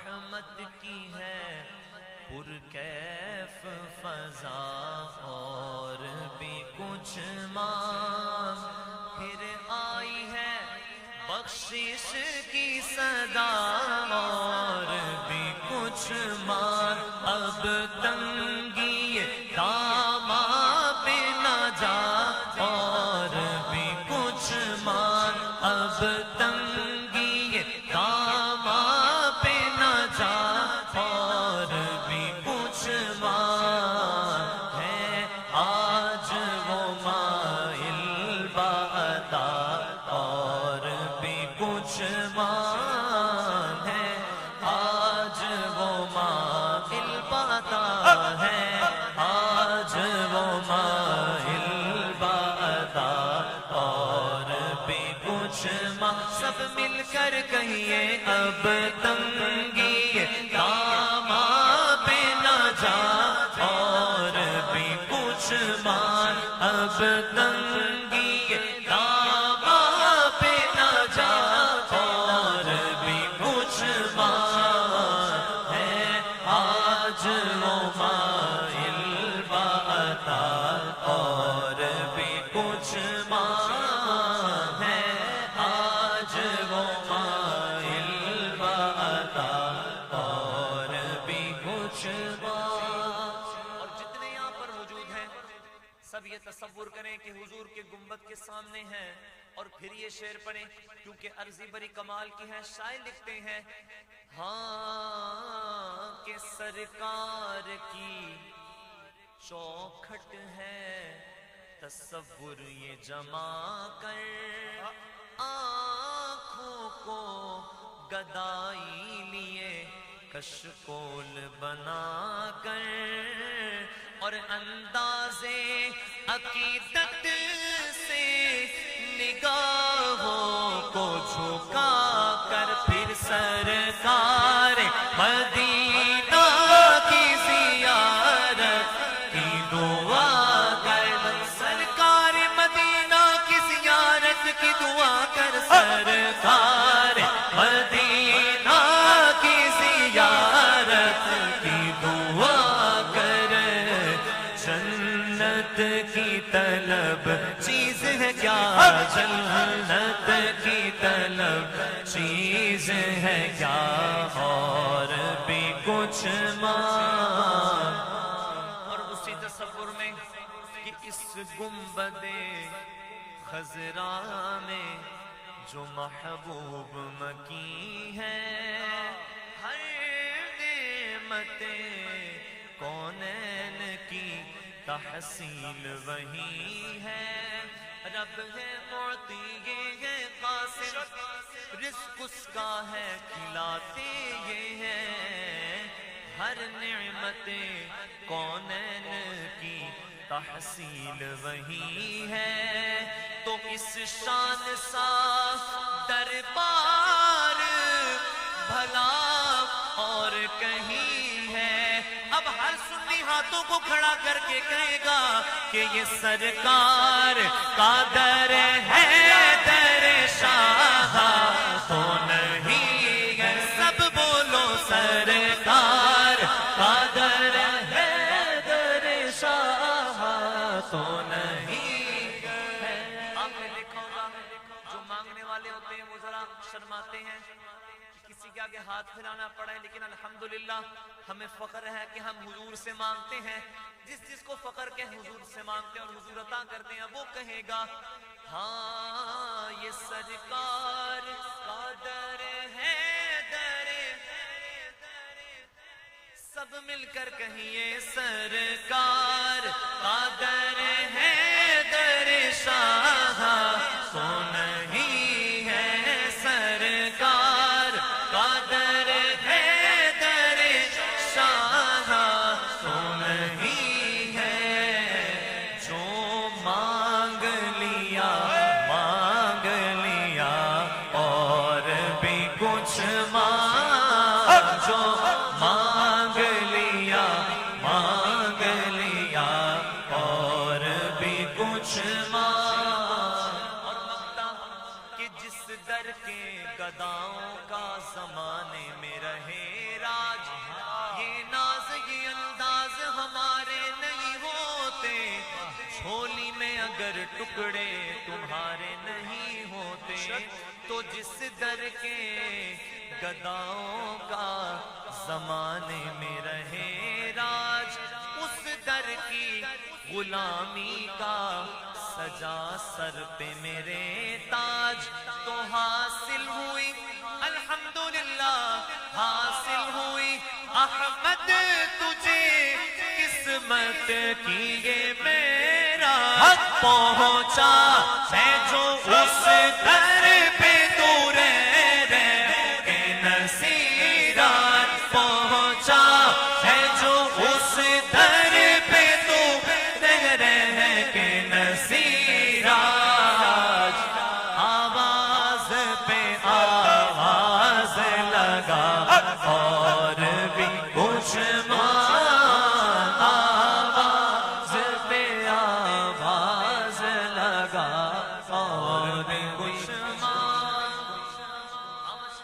رحمت کی ہے پرکیف فضا، اور بھی کچھ مانگ پھر آئی ہے بخشش کی صدا، اور بھی کچھ مانگ اب تنگی داما پہ نہ جا، اور بھی کچھ مانگ اب تنگی داما پہ نہ جا، اور بھی کچھ مانگ ہے آج وہ مائل بعطا، اور بھی کچھ مانگ ہے آج وہ مائل بعطا ہے، آج وہ مائل بعطا، اور بھی کچھ مانگ سب مل کر کہیے اب تنگی داما پہ نہ جا، اور بھی کچھ مانگ اب تنگی داما پہ نہ جا، اور بھی کچھ مانگ ہے آج وہ مائل بعطا، اور بھی کچھ مانگ ہے آج وہ مائل بعطا، اور بھی کچھ مانگ۔ اور جتنے یہاں پر موجود ہیں سب یہ تصور کریں کہ حضور کے گنبد کے سامنے ہیں، اور پھر یہ شعر پڑھیں کیونکہ عرضی بڑی کمال کی ہے۔ شاعر لکھتے ہیں ہاں کہ سرکار کی چوکھٹ ہے تصور یہ جما کر، آنکھوں کو گدائی لیے کشکول بنا کر، اور اندازے عقیدت سے نگاہوں کو جھکا کر، پھر سرکار مدینہ کی زیارت کی دعا کر، سرکار مدینہ کی زیارت کی دعا کر، سرکار مدینہ کی زیارت کی دعا کر، جنت کی طلب چیز ہے کیا، جنت کی طلب چیز ہے کیا، اور بھی کچھ مانگ۔ اور اسی تصور میں کہ اس گنبد خضرا میں جو محبوب مکی ہے، ہر نعمت کونین کی تحصیل وہی ہے، رب ہے معطی یہ ہے قاسم، رزق اس کا ہے کھلاتے یہ ہے، ہر نعمت کونین کی تحصیل وہی ہے، تو اس شان سا دربار بھلا اور کہیں ہے۔ اب ہر سنی ہاتھوں کو کھڑا کر کے کہے گا کہ یہ سرکار کا در ہے، در شاہ تو نہیں ہے، سب بولو سرکار کا در ہے، در شاہ تو نہیں ہے۔ آپ نے دیکھا ہوگا جو مانگنے والے ہوتے ہیں وہ ذرا شرماتے ہیں، کسی کے آگے ہاتھ پھیلانا پڑا ہے، لیکن الحمدللہ ہمیں فخر ہے کہ ہم حضور سے مانگتے ہیں، جس کو فخر کے حضور سے مانگتے ہیں اور حضور عطا کرتے ہیں، وہ کہے گا ہاں یہ سرکار کا در ہے، در سب مل کر کہیے سرکار کا در ہے، در شاہ تو نہیں ہے، سرکار کا در ہے، در شاہ تو نہیں ہے، جو مانگ لیا اور بھی کچھ مانگ، جو مانگ لیا اگر ٹکڑے تمہارے نہیں ہوتے تو جس در کے گداؤں کا زمانے میں رہے راج، اس در کی غلامی کا سجا سر پہ میرے تاج۔ تو حاصل ہوئی الحمدللہ، حاصل ہوئی احمد تجھے قسمت کی یہ میرا حق پہنچا ہے جو اس در پہ تو رہ کے نصیب